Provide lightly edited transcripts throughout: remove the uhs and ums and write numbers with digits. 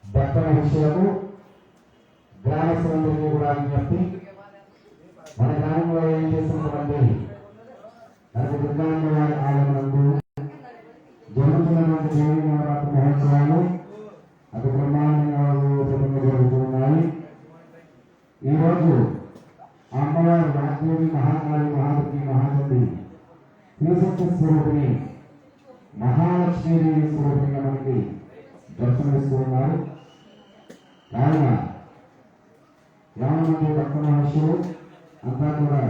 భక్తుల విషయము గ్రామస్తులందరికీ కూడా విజ్ఞప్తి. మన గ్రామంలో ఏం చేస్తున్నటువంటి మనకు దుర్గాంబవారి ఆలయనందు జరుగుతున్నటువంటి దేవీ నవరాత్రి మహోత్సవాలు అతి బ్రహ్మాండంగా జరుగుతున్నాయి. ఈరోజు అమ్మవారి వాగ్దేవి మహాకాళి మహాదుర్గి మహానంది శ్రీశక్తి స్వరూపిణి మహాలక్ష్మీదేవి స్వరూపిణిగా మనకి దర్శనమిస్తూ ఉన్నారు. కావున రామమంది భక్త మహర్షులు అంతా కూడా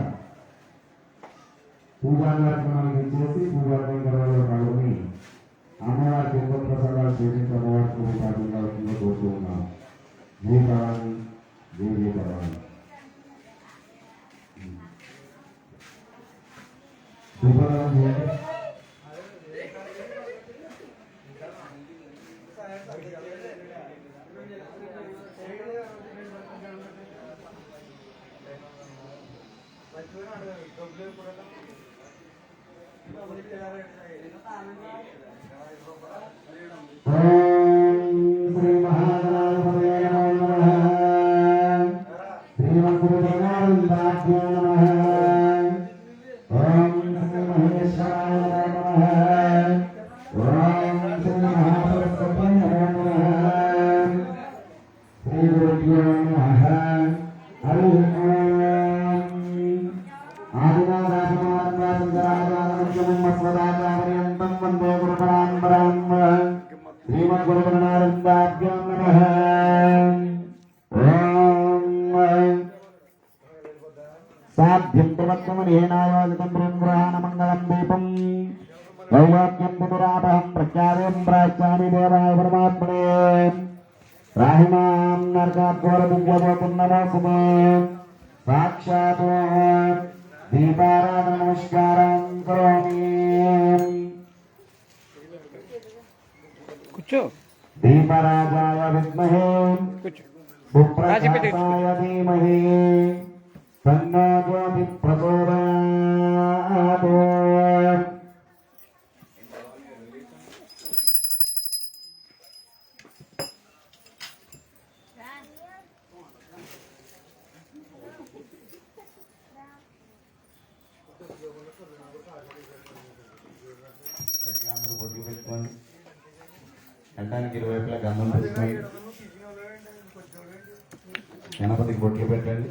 పూజా కార్యక్రమాలు చేసి పూజా కేంద్రాల్లో పాల్గొని అమ్మవారికి ఎంతో ప్రసాదాలు చేసి అమ్మవారికి పాల్గొనాల్సిందిగా కోరుతూ ఉన్నాం. జయ భవాని జయ జయ భవాని. దీపారాధన చేయండి. साध्यं प्रवक्तमनेनायोजितं ब्रह्मणामङ्गलं दीपं वैलोक्यं पुनरापहं प्रख्यातं प्राच्यामि देवाय परमात्मने राहिमां नरकाद्घोरदिव्यवपुन्नमोऽस्तुते साक्षात् दीपाराधन नमस्कारं करोमि दीपराजाय विद्महे सुप्रकाशाय धीमहि तन्नो ज्योतिः प्रचोदयात्। అందరూ బొట్లు పెట్టుకోండి. కంటానికి ఇరువైపులా గంధం పెట్టుకోండి. గణపతికి బొట్లు పెట్టండి.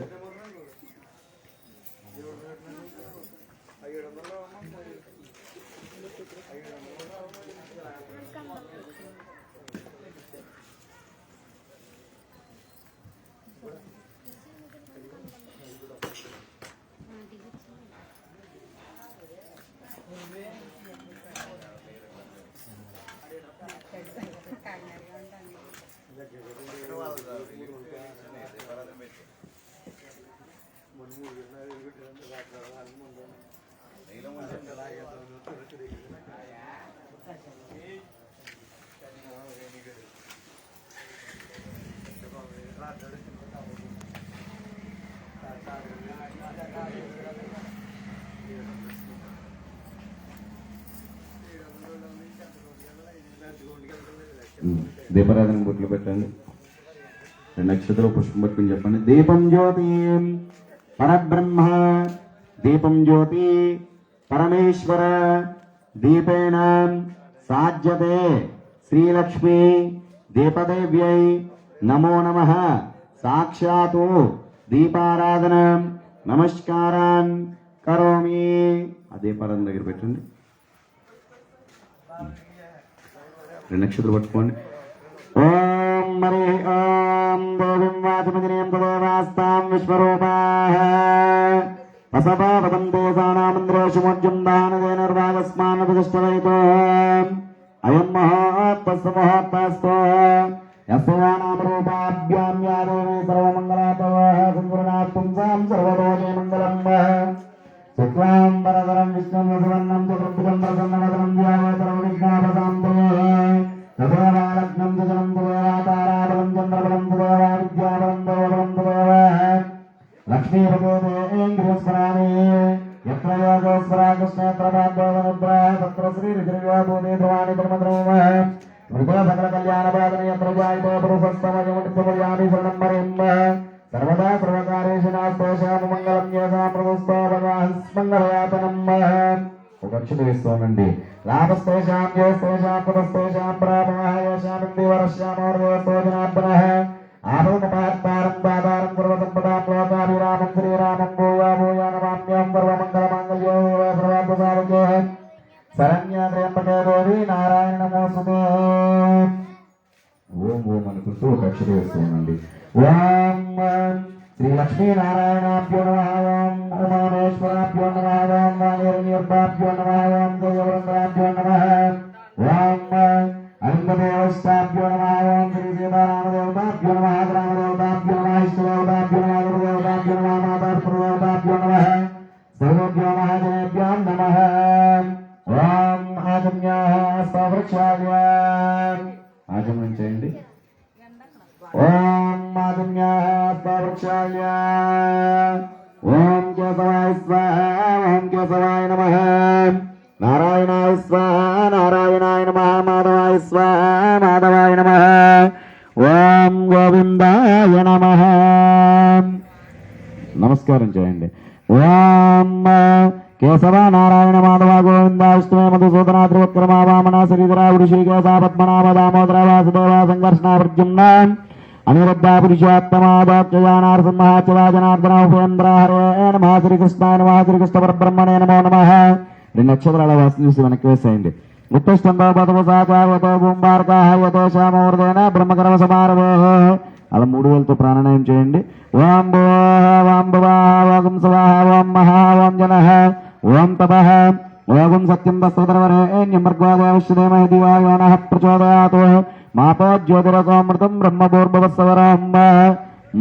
దీపారాధన బొట్లు పెట్టండి. నక్షత్ర పుష్పం పట్టుకుని చెప్పండి. దీపం జ్యోతి పరబ్రహ్మ, దీపం జ్యోతి పరమేశ్వర, దీపేన సాధ్యతే శ్రీలక్ష్మీ దీపదేవ్యై నమో నమః. సాక్షాత్ దీపారాధన నమస్కారాన్ కరోమి. అదే పరం దగ్గర పెట్టండి. 2 నక్షత్రాలు పట్టుకోండి. ఓం మరి ఓం దేవం వాచమజనీయం తదేవాస్తాం విశ్వరూపాః వసభావతం దేశానామంద్రేషు మోజ్జుందానదేనర్వాగస్మాన్ ప్రతిష్టవైతో అయం మహోత్తస్సు మహోత్తస్తో యస్యానామరూపాభ్యాం యా దేవీ సర్వమంగళాతోః సంపూర్ణాత్మం సాం సర్వలోకే మంగళం శుక్లాం వరదరం విష్ణుం సువర్ణం చతుర్భుజం ప్రసన్నవదనం ధ్యాయేతరం విఘ్నాపశాంతయే తదేవాలగ్నం జనం తదేవా తారాబలం చంద్రబలం తదేవా విద్యాబలం దేవబలం తదేవా లక్ష్మీపదేంద్రియస్మరామి యత్ర యోగేశ్వరా కృష్ణేత్ర పాద్యోగనిద్రా తత్ర శ్రీరిద్రియో భూమి ధ్రువాణి ధర్మద్రోమ మృగో సకల కళ్యాణ పాదన యత్ర జాయితో పురుషస్తమయమునిత్యమర్యామి శరణం మరిం సర్వదా సర్వకార్యేషు నాస్తోషామ మంగళం యేషాం ప్రభుస్తో భగవాన్స్మంగళయాతనం. ఒక అక్షత వేస్తోనండి. లాభస్తేషాం జ్యేష్ఠేషాం పురస్తేషాం ప్రాపణః యేషామింది వరశ్యామోర్వేస్తో జనార్దనః ఆపదమపాత్తారం దాతారం సర్వసంపదాం లోకాభిరామం శ్రీరామం భూయా భూయా నమామ్యం సర్వమంగళమాంగళ్యో సర్వార్థసాధకే శరణ్యా త్ర్యంబకే దేవి నారాయణ నమోస్తుతే. ఓం ఓం అనుకుంటూ ఒక అక్షత వేస్తోనండి. ఓం శ్రీ లక్ష్మీనారాయణాభ్యో నమః. ఓం ఉమామేశ్వరాభ్యో నమః. ఓం వాణీర్నిర్భాభ్యో నమః. ఓం దేవవృందాభ్యో నమః. ఓం అలింగదేవస్తాభ్యో నమః. ఓం శ్రీ సీతారామదేవతాభ్యో నమః. గ్రామదేవతాభ్యో నమః. ఇష్టదేవతాభ్యో నమః. గురుదేవతాభ్యో నమః. మాతాపితృదేవతాభ్యో నమః. సర్వేభ్యో మహాజనేభ్యో నమః. ఓం ఆజమ్యాః సవృక్షాయ ఆజమనం చేయండి. ఓం ఆజమ్యాః సవృక్షాయ. ఓం కేశవాయ స్వాహా. ఓం కేశవాయ నమః. నారాయణాయ స్వాహా. నారాయణాయ నమః. మాధవాయ స్వాహా. మాధవాయ నమః. ఓం గోవిందాయ నమః. నమస్కారం చేయండి. ఓం కేశవ నారాయణ మాధవ గోవింద విష్ణువే మధుసూదన త్రివిక్రమ వామన శ్రీధర వృషికేశ పద్మనాభ దామోదర వాసుదేవ సంఘర్షణ ప్రద్యుమ్న అనిరుద్ధ పురుషోత్తమాదాఖ్యయానారసింహ చిరా జనార్దన ఉపేంద్ర హరే నమః. శ్రీకృష్ణాయ నమః. శ్రీకృష్ణ పరబ్రహ్మణే నమో నమః. 2 నక్షత్రాల వాసన చూసి వెనక్కి వేసేయండి. ఉత్తిష్టంతో బతుకు సాకారవతో భూంబార్కాహయతో శ్యామవర్ధేన బ్రహ్మకర్మ సమారభో. అలా 3 వేలతో ప్రాణాయామం చేయండి. ఓం భూః ఓం భువః ఓం స్వాహ ఓం మహా ఓం జనః ఓం తపః ఓం సత్యం తస్సోదరవరేణ్యం భర్గోదేవశ్యదేమహి దివాయో నః ప్రచోదయాత్ మాతో జ్యోతిరసోమృతం బ్రహ్మభూర్భువస్సవరం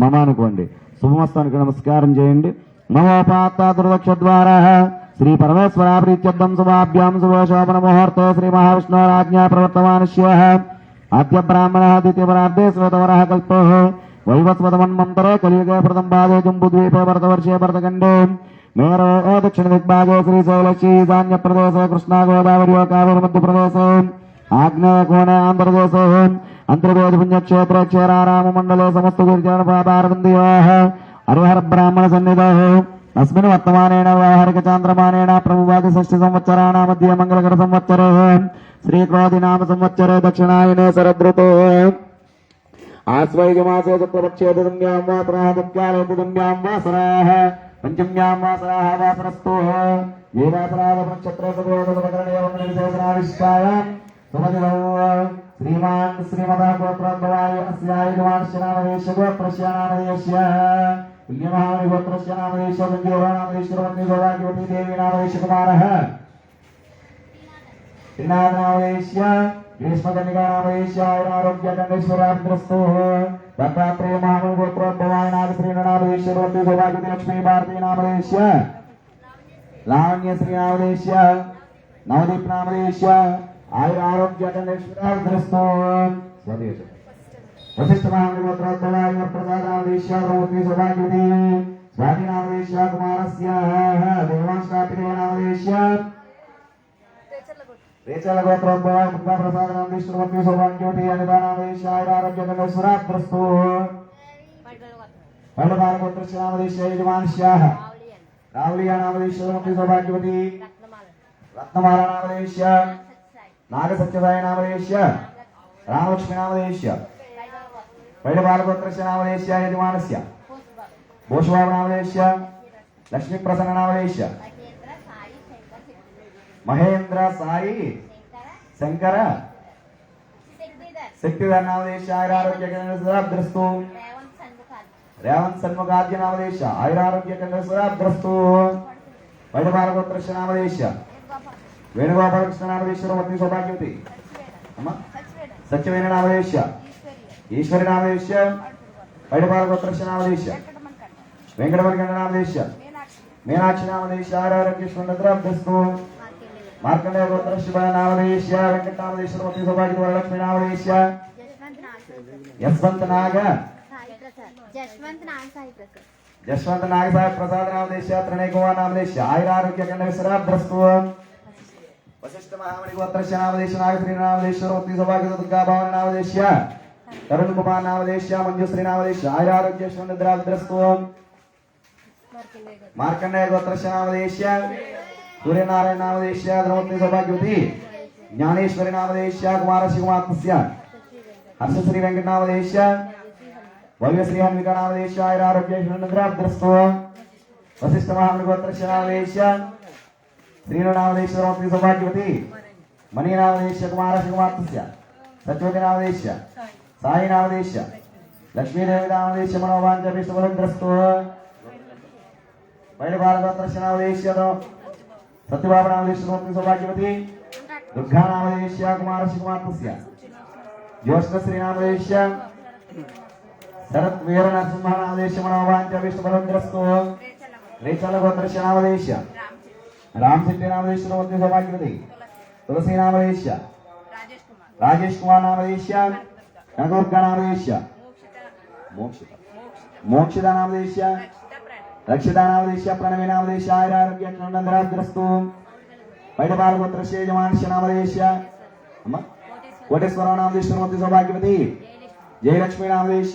మమ అనుకోండి. శుభమస్తానికి నమస్కారం చేయండి. మమోపాత్తాదుర్దక్షద్వారా శ్రీ పరమేశ్వర ప్రీత్యర్థం శుభాభ్యాం శుభశోభన ముహూర్తే శ్రీ మహావిష్ణోరాజ్ఞా ప్రవర్తమానస్య ఆద్య బ్రాహ్మణ ద్వితీయపరార్ధే శ్వేతవరః కల్పో వైవస్వతమన్మంతరే కలియుగే ప్రథమ పాదే జంబుద్వీపే భరతవర్షే భరతఖండే మేరో దక్షిణ దిగ్భాగే శ్రీశైలక్షీ ఈశాన్య ప్రదేశే కృష్ణా గోదావరి కావేరి మధ్యప్రదేశే ఆగ్నేయ కోణే ఆంధ్రదేశే అంతర్వేద పుణ్యక్షేత్ర క్షేరారామ మండలే సమస్త గిరిజనపాదారవిందయోః హరిహర బ్రాహ్మణ సన్నిధౌ అస్మిన్ వర్తమానేన వ్యవహారిక చాంద్రమానేన ప్రభువాది షష్ఠి సంవత్సరాణ మధ్య మంగళకర సంవత్సరే శ్రీక్రోధి నామ సంవత్సరే దక్షిణాయనే శరదృతో ఆశ్వయుజమాసే శుక్లపక్షే పుణ్యాం వాసరాః ముఖ్యాలే పుణ్యాం వాసరాః పంచమ్యాం వాసరాః వాసరస్తో ఏ వాసరాః నక్షత్రే సదేవకరణీయవంగనిశేషనావిష్టాయాం సుమదిలో శ్రీమాన్ శ్రీమదా గోత్రోద్భవాయ అస్యాయ యజమానస్య నామదేశ గోత్రస్య నామదేశ పుణ్యమహామణి గోత్రస్య నామదేశ సంజీవ నామదేశ్వరవన్నీ సౌభాగ్యవతీ దేవి నామదేశ కుమారః శ్రీనాథ నామదేశ గ్రీష్మకన్నికా నామదేశ ఆరోగ్యకండేశ్వరాగ్రస్తో దత్తాత్రేయ మహామణి గోత్రోద్భవాయ నాగశ్రీణ నామదేశ్వరవన్నీ సౌభాగ్యవతీ లక్ష్మీ భారతీ నామదేశ లావణ్య శ్రీ నామదేశ నవదీప్ నామదేశ ఆరోగ్యకండేశ్వరాగ్రస్తో స్వదేశ వశిష్ఠ మహామణి గోత్రోద్భవాయ ప్రసాద నామదేశ ప్రవృత్తి సౌభాగ్యవతీ స్వాతి నామదేశ కుమారస్య దేవాంశాపితే నామదేశ రేచల గోత్రోద్భవాయ ముక్తా ప్రసాద నామదేశ్వరవన్నీ సౌభాగ్యవతీ అనితా నామదేశ ఆరోగ్యకండేశ్వరాగ్రస్తో పల్లెపాల గోత్రస్య నామదేశ యజమానస్యాః రావులియా నామదేశ్వరవన్నీ సౌభాగ్యవతీ రత్నమాల నామదేశ నాగసత్యసాయ నామదేశ రామలక్ష్మి నామదేశ పైడపాలగోత్రస్య నామదేశ యజమానస్య భూషబాబు నామదేశ లక్ష్మీప్రసన్న నామదేశ మహేంద్ర సాయి శంకర శక్తిధర్ నామదేశ ఆయురారోగ్య కేంద్రస్తు రేవంత్ సన్ముఖాద్య నామదేశ ఆయురారోగ్య కేంద్రస్తు వైడబాలగోత్రశ నామదేశ వేణుగోపాలకృష్ణ నామదేశ్వర పత్ని సౌభాగ్యవతి సత్యవేణ నామదేశ ఈశ్వరి నామదేశ వైడబాలగోత్రశ నామదేశ వెంకటమణికండ నామదేశ మీనాక్షి నామదేశ ఆయురారోగ్యస్తు మార్కండేయ గోత్ర శివ నామదేశ వెంకట నామదేశ్వర పత్ని సౌభాగ్య వరలక్ష్మి నామదేశ యశ్వంత్ నాగ జశ్వంత్ నాగ సాయి ప్రసాద్ నామదేశ త్రిణయ కుమార్ నామదేశ ఆయురారోగ్య కేంద్రస్తు వశిష్ఠ మహామణి గోత్రశ నామదేశ నాగశ్రీ నామదేశ్వర పత్ని సౌభాగ్య దుర్గా భవన నామదేశ తరుణ్ కుమార్ నామదేశ మంజుశ్రీ నామదేశ ఆయురారోగ్యస్తు మార్కండేయ గోత్రశ నామదేశ సూర్యనారాయణ నామదేశ ద్రౌపది సౌభాగ్యవతి జ్ఞానేశ్వరి నామదేశ కుమార శివమాత్మస్య హర్షశ్రీ వెంకట నామదేశ భవ్యశ్రీ హన్విక నామదేశ ఆయురారోగ్యస్తు వశిష్ఠ మహామణి గోత్రశ నామదేశ శ్రీను నామదేశ ద్రౌపది సౌభాగ్యవతి మణి నామదేశ కుమార శివమాత్మస్య సత్యవతి నామదేశ సాయి నామదేశ లక్ష్మీదేవి నామదేశ మనోవాంఛాభిష్టఫలగ్రస్తు వైడబాలగోత్రశ నామదేశ సత్యబాబు నామదేశ ద్రౌపది సౌభాగ్యవతి దుర్గా నామదేశ కుమార శివమాత్మస్య జ్యోష్ణశ్రీ నామదేశ శరత్ వీర నరసింహ నామదేశ మనోవాంఛాభిష్టఫలగ్రస్తు రేచల గోత్రశ నామదేశ రామ్ శెట్టి నామదేశ ద్రౌపది సౌభాగ్యవతి తులసి నామదేశ రాజేష్ కుమార్ నామదేశ కనకదుర్గా నామదేశ మోక్షిత నామదేశ రక్షిత నామదేశ ప్రణవి నామదేశ ఆయురారోగ్యస్తు వైడబాలగోత్రశ యజమానస్య నామదేశ కోటేశ్వర నామదేశ ద్రౌపది సౌభాగ్యవతి జయలక్ష్మి నామదేశ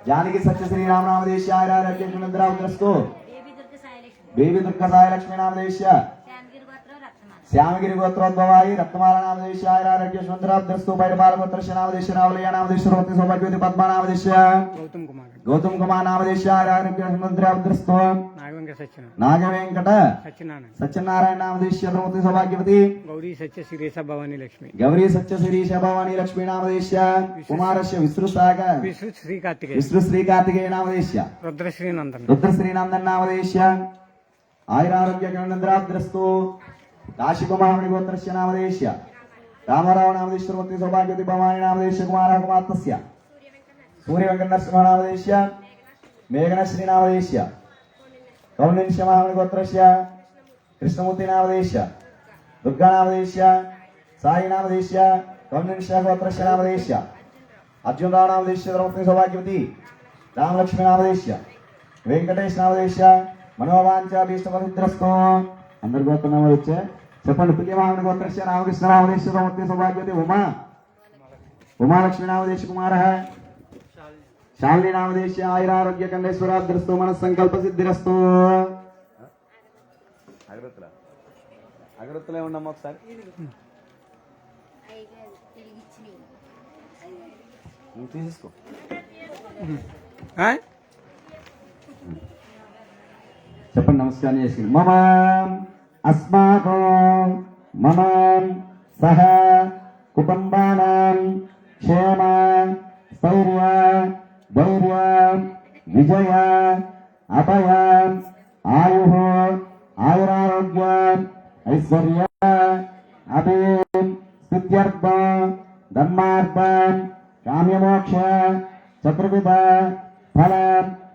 జానకి సత్యశ్రీ రామ నామదేశ ఆయురారోగ్యస్తు బేబీ దుర్గా సాయి లక్ష్మీ నామదేశ శ్యామగిరి గోత్రోద్భవాయి రత్నమాల నామదేశ ఆయురారోగ్యస్తు వైడబాలగోత్రశ నామదేశ రావులయ్య నామదేశ ద్రౌపది సౌభాగ్యవతి పద్మ నామదేశ గౌతమ్ కుమార్ నామదేశ ఆయురారోగ్యస్తు నాగవెంకట సత్యనారాయణ నామదేశ ద్రౌపది సౌభాగ్యవతి గౌరీ సత్య శిరీష భవానీ లక్ష్మి గౌరీ సత్య శిరీష భవానీ లక్ష్మీ నామదేశ కుమారస్య విశ్రుసాగ విశ్రు శ్రీ కార్తికేయ నామదేశ రుద్రశ్రీనందన్ నామదేశ ఆయురారోగ్య కేంద్రస్తు కాశీకుమారుని గోత్రస్య నామదేశ రామారావు నామదేశ ద్రౌపది సౌభాగ్యవతి భవానీ నామదేశ కుమార కుమార్తస్య సూర్య వెంకట నరసింహ నామదేశ మేఘనశ్రీ నామదేశ కౌండిన్య మహామణి గోత్రస్య కృష్ణమూర్తి నామదేశ దుర్గా నామదేశ సాయి నామదేశ కౌండిన్య గోత్రస్య నామదేశ అర్జునరావు నామదేశ ద్రౌపది సౌభాగ్యవతి రామలక్ష్మి నామదేశ వెంకటేష్ నామదేశ మనోవాంఛాభీష్టఫలసిద్ధిరస్తు అందరి గోత్రనామాలు వచ్చా చెప్పండి. పుణ్యమహామణి గోత్రస్య రామకృష్ణ నామదేశ ద్రౌపది సౌభాగ్యవతి ఉమాలక్ష్మి నామదేశ కుమార శాలిని నామదేశ ఆయురారోగ్య కండేశ్వరాద్రస్తు మనస్సంకల్ప సిద్ధిరస్తు. అగరత్తులే ఉండమ్మా ఒకసారి తీసుకో. చెప్పండి నమస్కారం చేసుకుని మమ అస్మాకం మమ సహ కుటుంబానాం క్షేమ స్థైర్య ధైర్య విజయ అభయ ఆయు ఆయురారోగ్య ఐశ్వర్య అభి స్థిత్యర్థ ధర్మార్థ కామ్యమోక్ష చతుర్విధ ఫల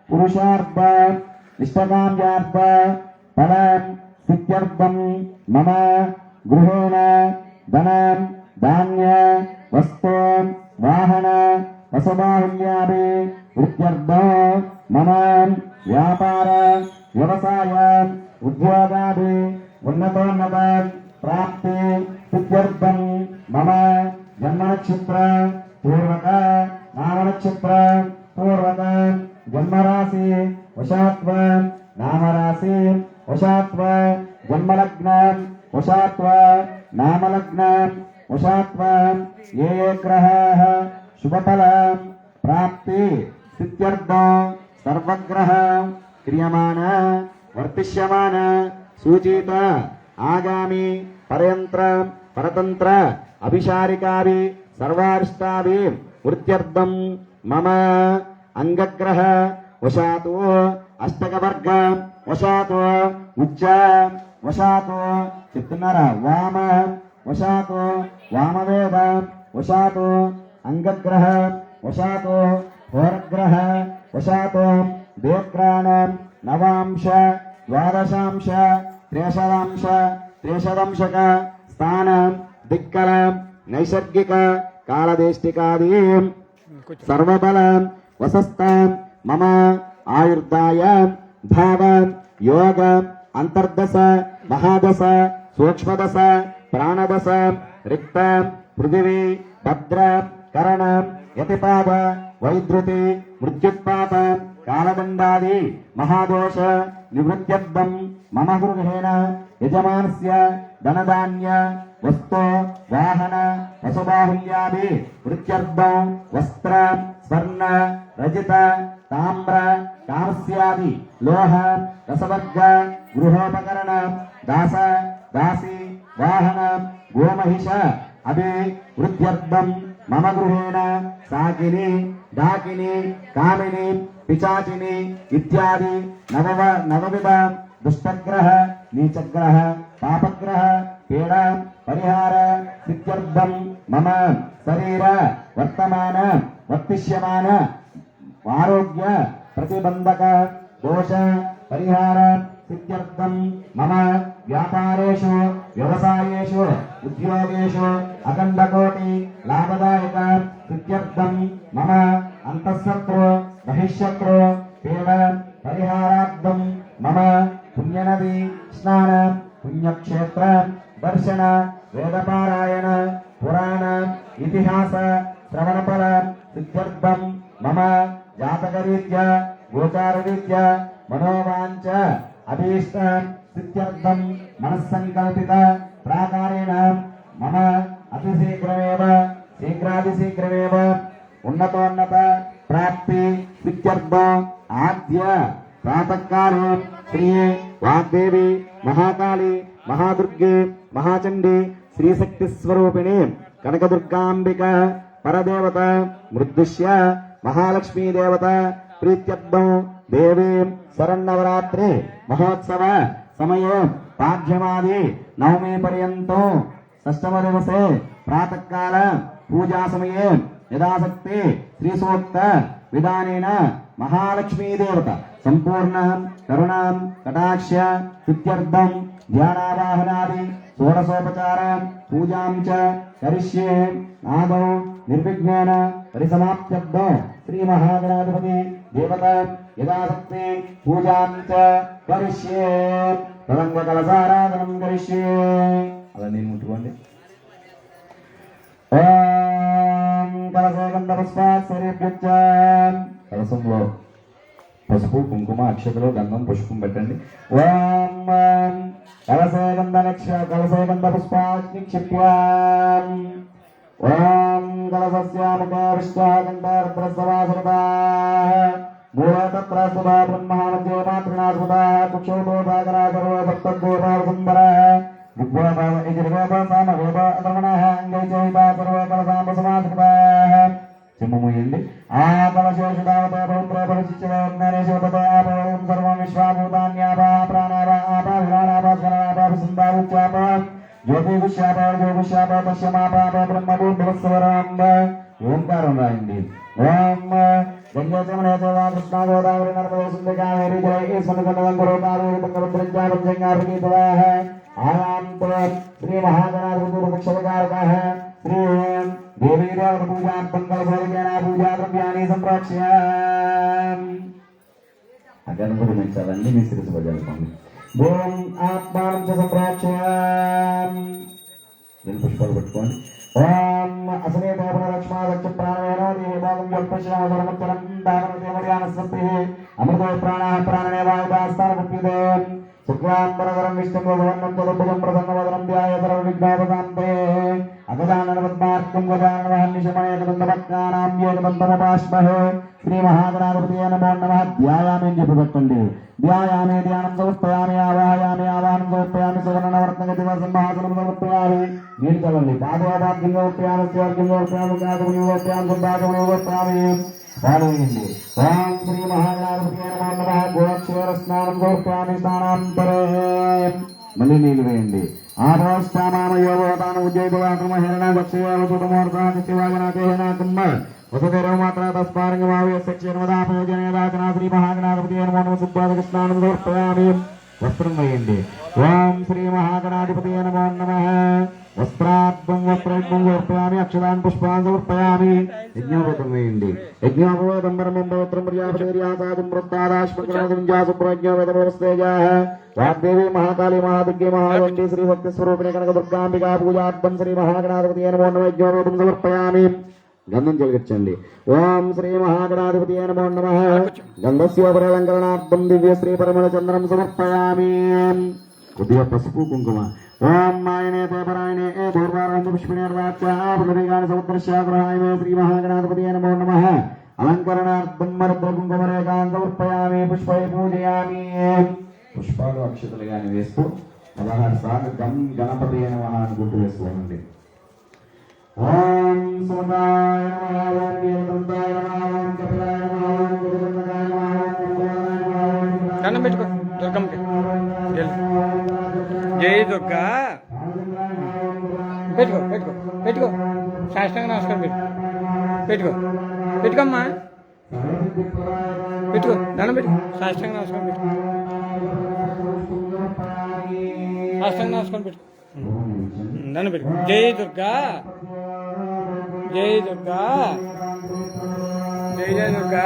పురుషార్థ ఇష్టకామ్యార్థ ఫల స్థిత్యర్థం మమ గృహేణ ధనం ధాన్య వస్తు వాహన వసబాహుల్యాభి వృత్యర్థ మమ వ్యాపార వ్యవసాయ ఉద్యోగాది ఉన్నతోన్నత ప్రాప్తి స్థిత్యర్థం మమ జన్మనక్షత్ర పూర్వక నామనక్షత్ర పూర్వక జన్మరాశి వశాత్వ నామరాశి వశాత్వ జన్మలగ్న వశాత్వ నామలగ్న వశాత్వ ఏ గ్రహాః శుభఫల ప్రాప్తి స్థిత్యర్థ సర్వగ్రహ క్రియమాన వర్తిష్యమాన సూచిత ఆగామి పరయంత్ర పరతంత్ర అభిషారికాభి సర్వారిష్టాభి వృత్యర్థం మమ అంగగ్రహ వశాతో అష్టకవర్గ వశాతో ఉచ్చ వశాతో చెప్తున్నారా వామ వశాతో వామవేద వశాతో అంగగ్రహ వశాతో హోరగ్రహ వశాతో దేగ్రాణ నవాంశ ద్వాదశాంశ త్రేషదాంశ త్రేషదంశక స్థాన దిక్కల నైసర్గిక కాళదేష్టికాది సర్వబల వసస్త మమ ఆయుర్దాయ భావ యోగ అంతర్దశ మహాదశ సూక్ష్మదశ ప్రాణదశ రిక్త పృథివీ భద్ర కరణ యతిపాద వైద్రుతి మృత్యుత్పాత కాలదండాది మహాదోష నివృత్త్యర్థం మమ గృహేణ యజమానస్య ధనధాన్య వస్తు వాహన వసుబాహుల్యాది వృత్త్యర్థం వస్త్ర స్వర్ణ రజిత తామ్ర కాంస్యాది లోహ రసవర్గ గృహోపకరణ దాస దాసి వాహన గోమహిష అభి వృత్త్యర్థం మమ గృహేణ సాకిని డాకిని కామిని పిచాచిని ఇత్యాది నవవిధ దుష్టగ్రహ నీచగ్రహ పాపగ్రహ పీడ పరిహార సిద్ధ్యర్థం మమ శరీర వర్తమాన వర్తిష్యమాన ఆరోగ్య ప్రతిబంధక దోష పరిహార సిద్ధ్యర్థం మమ వ్యాపారేషు వ్యవసాయేషు ఉద్యోగేషు అఖండకోటి లాభదాయక సిద్ధ్యర్థం మమ అంతఃశత్రు బహిష్శత్రు పీడ పరిహారార్థం మమ పుణ్యనది స్నాన పుణ్యక్షేత్ర దర్శన వేదపారాయణ పురాణ ఇతిహాస శ్రవణఫల సిద్ధ్యర్థం మమ జాతకరీత్యా గోచారరీత్యా మనోవాంఛ అభీష్ట సిద్ధ్యర్థం మనస్సంకల్పిత ప్రాకారేణ మమ అతిశీఘ్రమేవ శీఘ్రాతిశీఘ్రమేవ ఉన్నతోన్నత ప్రాప్తి సిద్ధ్యర్థం ఆద్య ప్రాతకాలే శ్రీ వాగ్దేవి మహాకాళి మహాదుర్గే మహాచండి శ్రీశక్తి స్వరూపిణి కనకదుర్గాంబిక పరదేవత మృద్దుష్య మహాలక్ష్మీ దేవత ప్రీత్యర్థం దేవీ శరన్నవరాత్రి మహోత్సవ సమయే పాఠ్యమాది నవమి పర్యంతం షష్టమ దివసే ప్రాతకాల పూజా సమయే యథాశక్తి శ్రీసూక్త విధానేన మహాలక్ష్మీ దేవత సంపూర్ణ కరుణాం కటాక్ష సిద్ధ్యర్థం ధ్యానావాహనాది షోడశోపచార పూజాం చ కరిష్యే ఆదౌ నిర్విఘ్నేన పరిసమాప్త్యర్థం శ్రీ మహాగణాధిపతి దేవత యథాశక్తి పూజాం చ కరిష్యే తదంగ కలసారాధనం కరిష్యే. అలా నేను ముట్టుకోండి. ఓం కలశగంధ పుష్పాక్షరేభ్యశ్చ. కలశంలో పసుపు కుంకుమ అక్షతలు గంధం పుష్పం పెట్టండి. ఓం కలశగంధ పుష్పాక్షిప్యా. ఓం కలశస్యాముఖవిష్టాగంధర్భ్రస్వాసృతా మూలతత్రస్వదా బ్రహ్మానందే మాతృనాథుదా కుక్షోభోదాగరా సర్వ భక్తగోదా సుందర చెమ్మూయండి. ఆ కలశోషుదావత పవిత్ర పరిశిష్టం సర్వం విశ్వాభూతాన్యాపా ప్రాణాప ఆపా విరానాప స్వరాప సింధావుచ్చాప జ్యోతిగుష్యాప జ్యోగుష్యాప పశ్యమాపాప బ్రహ్మభూర్భువస్వరాంబ. ఓంకారం రాయండి. ఓం గంగోచమనే కృష్ణ గోదావరి నర్మదే సింధు కావేరి జలైస్వరం గురు కావేరి తుంగభద్రజ్జా పంచంగార్గీతవాహ ఆయాంత శ్రీ మహాగణాధిపతికారక శ్రీ దేవీదేవ పూజార్థం కలశోజన పూజా ద్రవ్యాన్ని సంప్రోక్ష్య. అగణపతి మెచ్చాలండి మీ శిరసు పజాలుకోండి. ఓం ఆత్మానం సంప్రోక్ష్య. పుష్పాలు పట్టుకోండి. ఓం అసలే దేవలక్ష్మా లక్ష్మ ప్రాణవేనో దేవాగం యల్పశ్రామధర్మత్తరం దానం దేవయానస్వతి అమృతో ప్రాణః ప్రాణనే వాయుదాస్తానముక్తిదే శుక్లాంబరధరం విష్ణుభవనం తులభుజం ప్రసన్నవదనం ధ్యాయతర విఘ్నోపశాంతే అగజాననపద్మార్కం గజాననవహన్నిశమనేకదంతపక్కానాం ఏకదంతముపాస్మహే. శ్రీ మహాగణాధిపతయే నమో నమః. ధ్యాయామి అని చెప్పి పెట్టండి. ధ్యాయామి ధ్యానం సమర్పయామి ఆవాహయామి ఆవాహనం సమర్పయామి సువర్ణవర్ణ సింహాసనం సమర్పయామి మీరు చదవండి పాదవాద్యంగా ఉపయామి స్వర్గంగా ఉపయామి జ్ఞాతముని ఉపయామి సంపాదముని ఉపయామి పాల్గొనండి ఓం శ్రీ మహాగణాధిపతి నమః గోక్షేర స్నానం గోప్యామి స్నానాంతరే మళ్ళీ నీళ్ళు వేయండి ఆభోష్టామామయోగోతాన ఉజ్జయితవాక్రమ హిరణ దక్షయోగసుతమూర్తాన శివాగణాతేన కుమ్మ వసుదేరవ మాత్ర తస్పారంగమావ్యస్య క్షీణమదాపయోజనేదాచనా శ్రీ మహాగణాధిపతి నమో నమః సుప్పాదక స్నానం సమర్పయామి వస్త్రం వేయండి ఓం శ్రీ మహాగణాధిపతి నమో నమః వస్త్రాత్మం వస్త్రైత్మం సమర్పయామి అక్షరాన్ పుష్పాన్ సమర్పయామి యజ్ఞోపతం వేయండి యజ్ఞోపవేదం పరమం పవిత్రం ప్రజాపతిర్యాసాదం ప్రస్తాదాశ్మకరణం జాసుప్రజ్ఞోవేదమస్తేజా వాగ్దేవి మహాకాళి మహాదుర్గే మహాదండి శ్రీ సత్యస్వరూపిణి కనక దుర్గాంబికా పూజార్థం శ్రీ మహాగణాధిపతి నమో నమః యజ్ఞోపతం సమర్పయామి గంధం చెలిగించండి ఓం శ్రీ మహాగణాధిపతి నమో నమః గంధస్యోపరలంకరణార్థం దివ్య శ్రీ పరిమళ చంద్రం సమర్పయామి కొద్దిగా పసుపు కుంకుమ ఓం నాయనే దేవరాయనే ఏ దూర్వారాంత పుష్పిణీర్వాచ్యాపునరిగాని సముద్రశ్యాగ్రహాయ మే శ్రీ మహాగణాధిపతి నమో నమః అలంకరణార్థం మరుద్ర కుంకుమరేకాన్ సమర్పయామి పుష్పై పూజయామి పుష్పాలు అక్షతలు గాని వేస్తూ 16 సార్లు గం గణపతి నమః అని గుర్తు వేసుకోండి ఓం సుమదాయ నమః ఓం వీరదంతాయ నమః ఓం కపిలాయ నమః ఓం గురుదండకాయ నమః ఓం దండం పెట్టుకో దుర్గమ్మకి జై దుర్గా పెట్టుకో పెట్టుకో పెట్టుకో సాష్టాంగ నమస్కారం పెట్టుకో పెట్టుకోమ్మా పెట్టుకో దండం పెట్టుకో సాష్టాంగ నమస్కారం పెట్టుకో సాష్టాంగ నమస్కారం పెట్టుకో దండం పెట్టుకో జై దుర్గా జై దుర్గా జై జై దుర్గా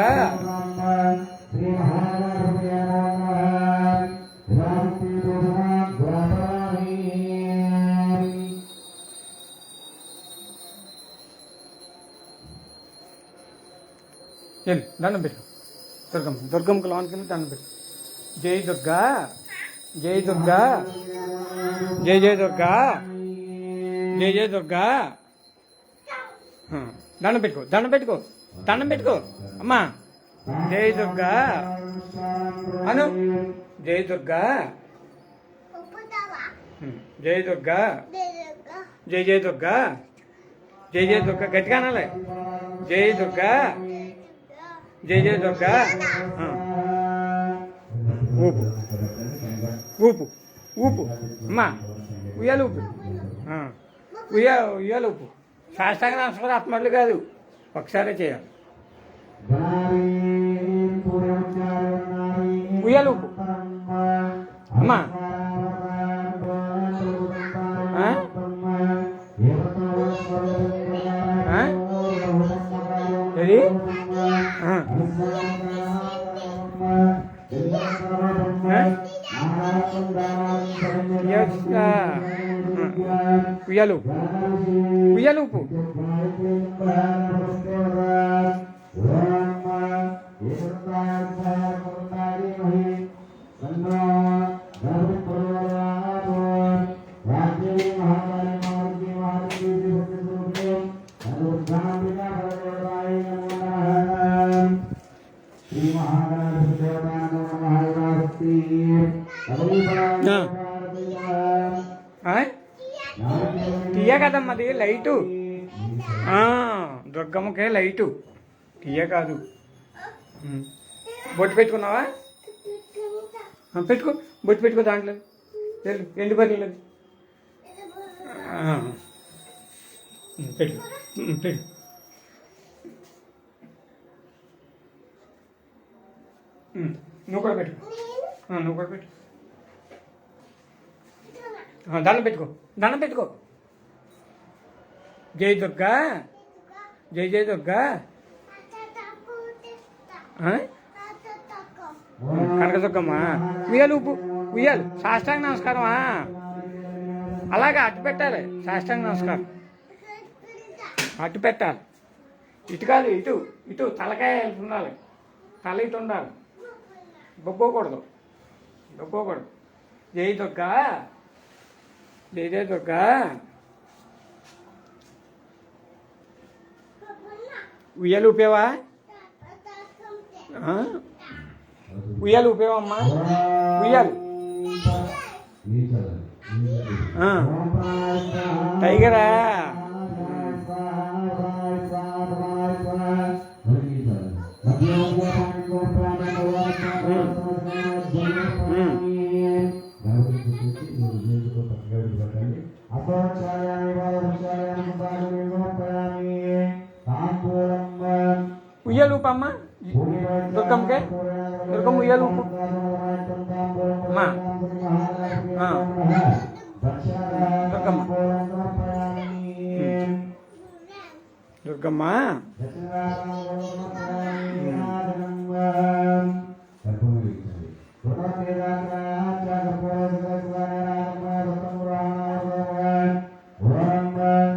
వెళ్ళి దండం పెట్టు దుర్గమ్మకు లోనికి వెళ్ళి దండం పెట్టు జై దుర్గా జై దుర్గా జై జై దుర్గా జై జై దుర్గా దండం పెట్టుకో దండం పెట్టుకో దండం పెట్టుకో అమ్మా జై దుర్గా అను జై దుర్గా జై దుర్గా జై జై దుర్గా జై జై దుర్గా గట్టిగా అనాలి జై దుర్గా జై జై దుర్గా ఊపు ఊపు ఊపు అమ్మా ఉయ్యాలు ఊపు ఉయ్యాలు ఊపు శాస్త్రాంగ నమస్కారం ఆత్మలు కాదు ఒకసారి చేయాలి ఉయ్యాలు ఊపు అమ్మా ఏది ఉయ్యాలు ఉయ్యాలు ఊపు తీయ కదమ్మది లైటు దుర్గమ్మకే లైటు తీయ కాదు బొట్టు పెట్టుకున్నావా పెట్టుకో బొట్టు పెట్టుకో దాంట్లో ఎండు పర్లేదు పెట్టు పెట్టు నువ్వు కూడా పెట్టు నువ్వు కూడా పెట్టు దండం పెట్టుకో దండం పెట్టుకో జై దుర్గా జై జై దుర్గా కనకదుర్గమ్మ ఉయ్యాలు ఉప్పు ఉయ్యాలు సాష్టాంగ నమస్కారమా అలాగే అట్టు పెట్టాలి సాష్టాంగ నమస్కారం అట్టు పెట్టాలి ఇటు కాదు ఇటు ఇటు తలకాయ ఉండాలి తల ఇటు ఉండాలి బొబ్బోకూడదు బొబ్బోకూడదు జై దుర్గా జై జై దుర్గా ఉయ్యాలు ఊపేవా ఉయ్యాలు ఊపేవమ్మా ఉయ్యాలు ఆ. టైగరా ఉయ్యాలు ఊపమ్మ దుర్గమ్మకే దుర్గమ్మ ఉయ్యాలు ఊపు అమ్మా ఆ. దుర్గమ్మ దుర్గమ్మ దుర్గమ్మ